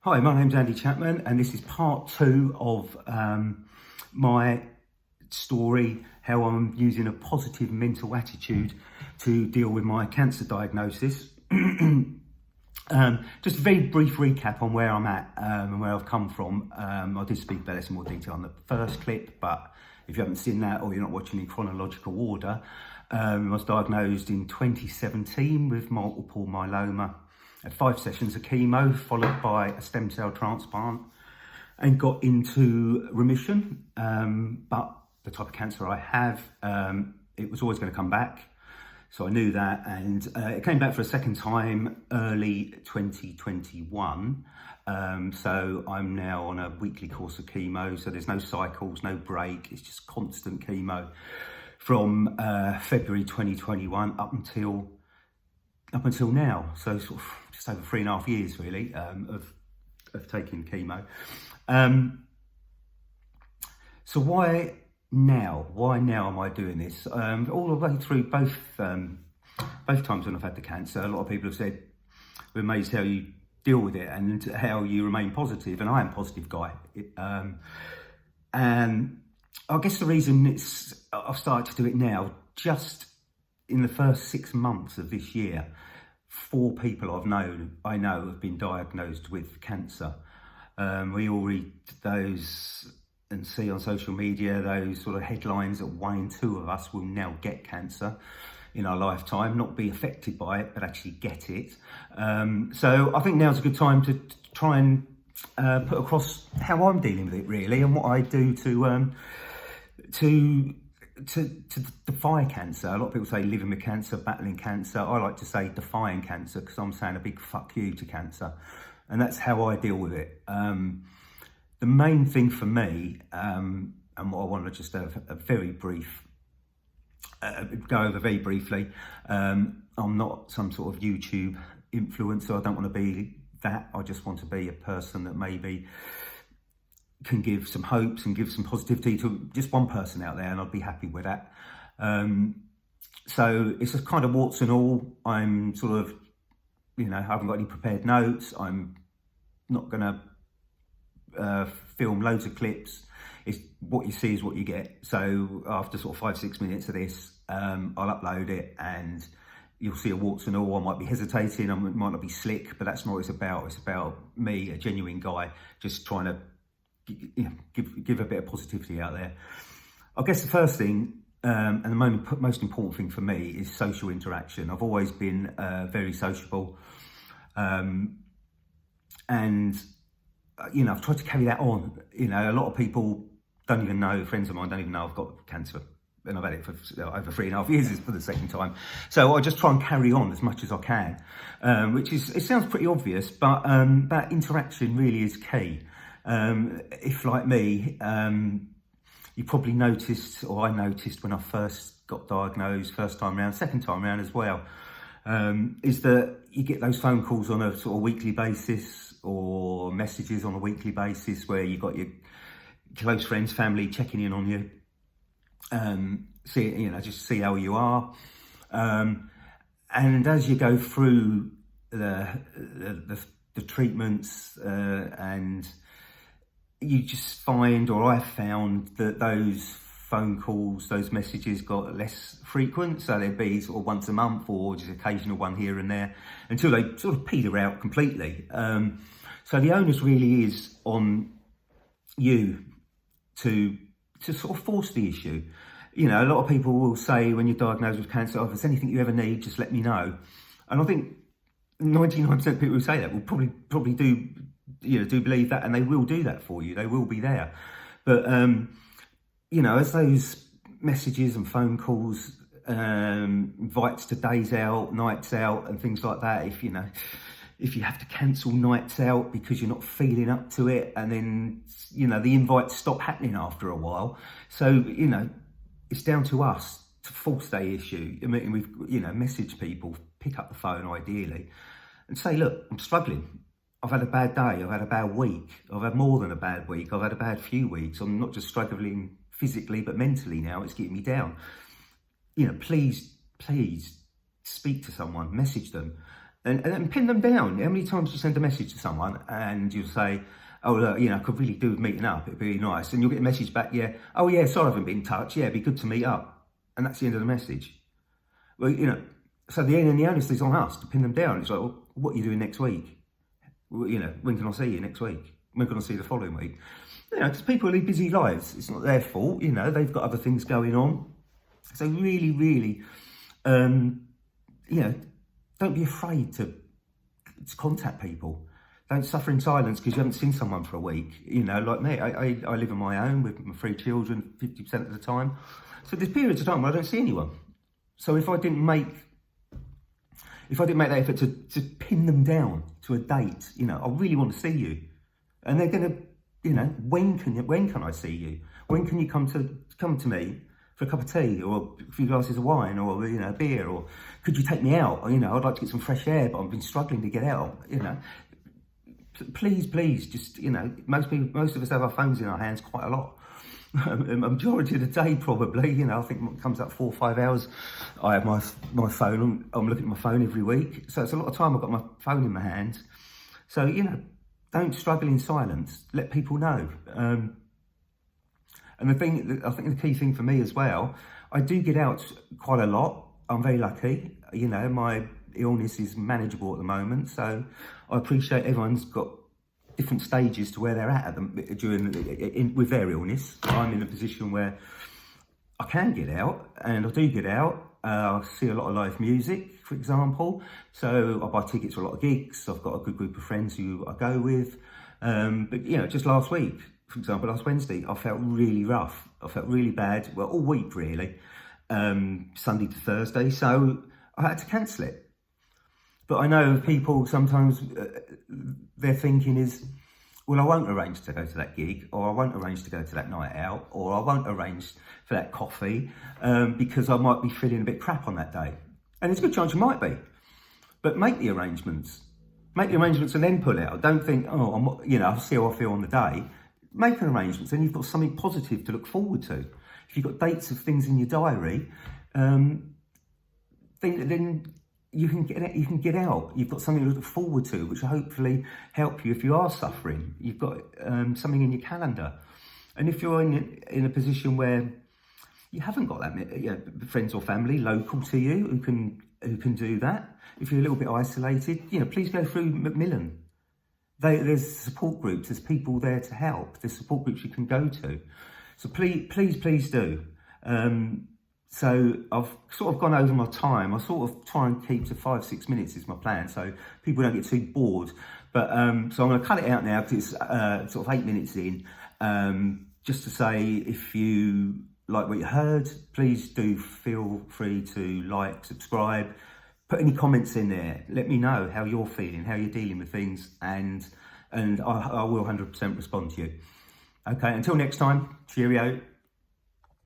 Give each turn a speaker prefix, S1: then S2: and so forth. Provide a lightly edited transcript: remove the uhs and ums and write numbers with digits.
S1: Hi, my name's Andy Chapman, and this is part two of my story, how I'm using a positive mental attitude to deal with my cancer diagnosis. Just a very brief recap on where I'm at and where I've come from. I did speak about this in more detail on the first clip, but if you haven't seen that or you're not watching in chronological order, I was diagnosed in 2017 with multiple myeloma. Had 5 sessions of chemo followed by a stem cell transplant and got into remission. But the type of cancer I have, it was always going to come back. So I knew that, and it came back for a second time early 2021. So I'm now on a weekly course of chemo. So there's no cycles, no break. It's just constant chemo from February 2021 up until now. So sort of just over 3.5 years really of taking chemo. So why now? Why now am I doing this? All the way through both times when I've had the cancer, a lot of people have said, we're amazed how you deal with it and how you remain positive, and I am a positive guy. And I guess the reason I've started to do it now, just in the first 6 months of this year, 4 people I know have been diagnosed with cancer. We all read those and see on social media those sort of headlines that 1 in 2 of us will now get cancer in our lifetime, not be affected by it, but actually get it. So I think now's a good time to try and put across how I'm dealing with it really, and what I do to defy cancer. A lot of people say living with cancer, battling cancer. I like to say defying cancer, because I'm saying a big fuck you to cancer, and that's how I deal with it. The main thing for me, and what I want to just have a very brief go over very briefly. I'm not some sort of YouTube influencer. I don't want to be that. I just want to be a person that maybe can give some hopes and give some positivity to just one person out there, and I'd be happy with that. So it's just kind of warts and all. I'm sort of, I haven't got any prepared notes. I'm not gonna film loads of clips. It's what you see is what you get. So after sort of 5-6 minutes of this, I'll upload it and you'll see a warts and all. I might be hesitating, I might not be slick, but that's not what it's about. It's about me, a genuine guy, just trying to give a bit of positivity out there. I guess the first thing and the most important thing for me is social interaction. I've always been very sociable, and I've tried to carry that on. A lot of people don't even know, friends of mine don't even know I've got cancer, and I've had it for over 3.5 years. It's for the second time. So I just try and carry on as much as I can, it sounds pretty obvious, but that interaction really is key. If like me, you probably noticed, or I noticed when I first got diagnosed, first time round, second time round as well, is that you get those phone calls on a sort of weekly basis, or messages on a weekly basis, where you've got your close friends, family checking in on you, just see how you are. And as you go through the treatments, and you just find, or I found, that those phone calls, those messages got less frequent. So they'd be sort of once a month, or just occasional one here and there, until they sort of peter out completely. So the onus really is on you to sort of force the issue. A lot of people will say when you're diagnosed with cancer, if there's anything you ever need, just let me know. And I think 99% of people who say that will probably do believe that, and they will do that for you. They will be there. But as those messages and phone calls, invites to days out, nights out, and things like that, if you have to cancel nights out because you're not feeling up to it, and then the invites stop happening after a while. So it's down to us to force that issue. I mean, we've message people, pick up the phone ideally, and say, look, I'm struggling. I've had a bad day, I've had a bad week, I've had more than a bad week, I've had a bad few weeks. I'm not just struggling physically, but mentally now, it's getting me down. Please speak to someone, message them, and pin them down. How many times you send a message to someone and you say, oh, look, I could really do with meeting up. It'd be really nice. And you'll get a message back, yeah, oh, yeah, sorry I haven't been in touch. Yeah, it'd be good to meet up. And that's the end of the message. Well, so the onus is on us to pin them down. It's like, well, what are you doing next week? Well, when can I see you next week? When can I see you the following week? Because people lead busy lives. It's not their fault. They've got other things going on. So really, really, don't be afraid to contact people. Don't suffer in silence because you haven't seen someone for a week. Like me, I live on my own with my 3 children 50% of the time. So there's periods of time where I don't see anyone. So if I didn't make that effort to pin them down to a date, I really want to see you, and they're gonna, when can I see you? When can you come to me for a cup of tea or a few glasses of wine or a beer, or could you take me out? I'd like to get some fresh air, but I've been struggling to get out. Please, just most of us have our phones in our hands quite a lot. A majority of the day, probably. I think it comes up 4 or 5 hours. I have my phone. I'm looking at my phone every week, so it's a lot of time. I've got my phone in my hands. So don't struggle in silence. Let people know. And I think the key thing for me as well, I do get out quite a lot. I'm very lucky. My illness is manageable at the moment, so I appreciate everyone's got different stages to where they're at them with their illness. I'm in a position where I can get out, and I do get out. I see a lot of live music, for example, so I buy tickets for a lot of gigs. I've got a good group of friends who I go with, but just last week, for example, last Wednesday, I felt really rough. I felt really bad, well, all week really, Sunday to Thursday, so I had to cancel it. But I know people sometimes, their thinking is, well, I won't arrange to go to that gig, or I won't arrange to go to that night out, or I won't arrange for that coffee because I might be feeling a bit crap on that day. And there's a good chance you might be. But make the arrangements. Make the arrangements and then pull out. Don't think, oh, I'll see how I feel on the day. Make an arrangement, then you've got something positive to look forward to. If you've got dates of things in your diary, then you can get out. You've got something to look forward to, which will hopefully help you if you are suffering. You've got something in your calendar. And if you're in a position where you haven't got that friends or family local to you who can do that, if you're a little bit isolated, please go through Macmillan. There's support groups. There's people there to help. There's support groups you can go to. So please do. So I've sort of gone over my time. I sort of try and keep to 5-6 minutes is my plan, so people don't get too bored. But so I'm going to cut it out now because it's sort of 8 minutes in. Just to say, if you like what you heard, please do feel free to like, subscribe, put any comments in there. Let me know how you're feeling, how you're dealing with things, and I will 100% respond to you. Okay, until next time, cheerio.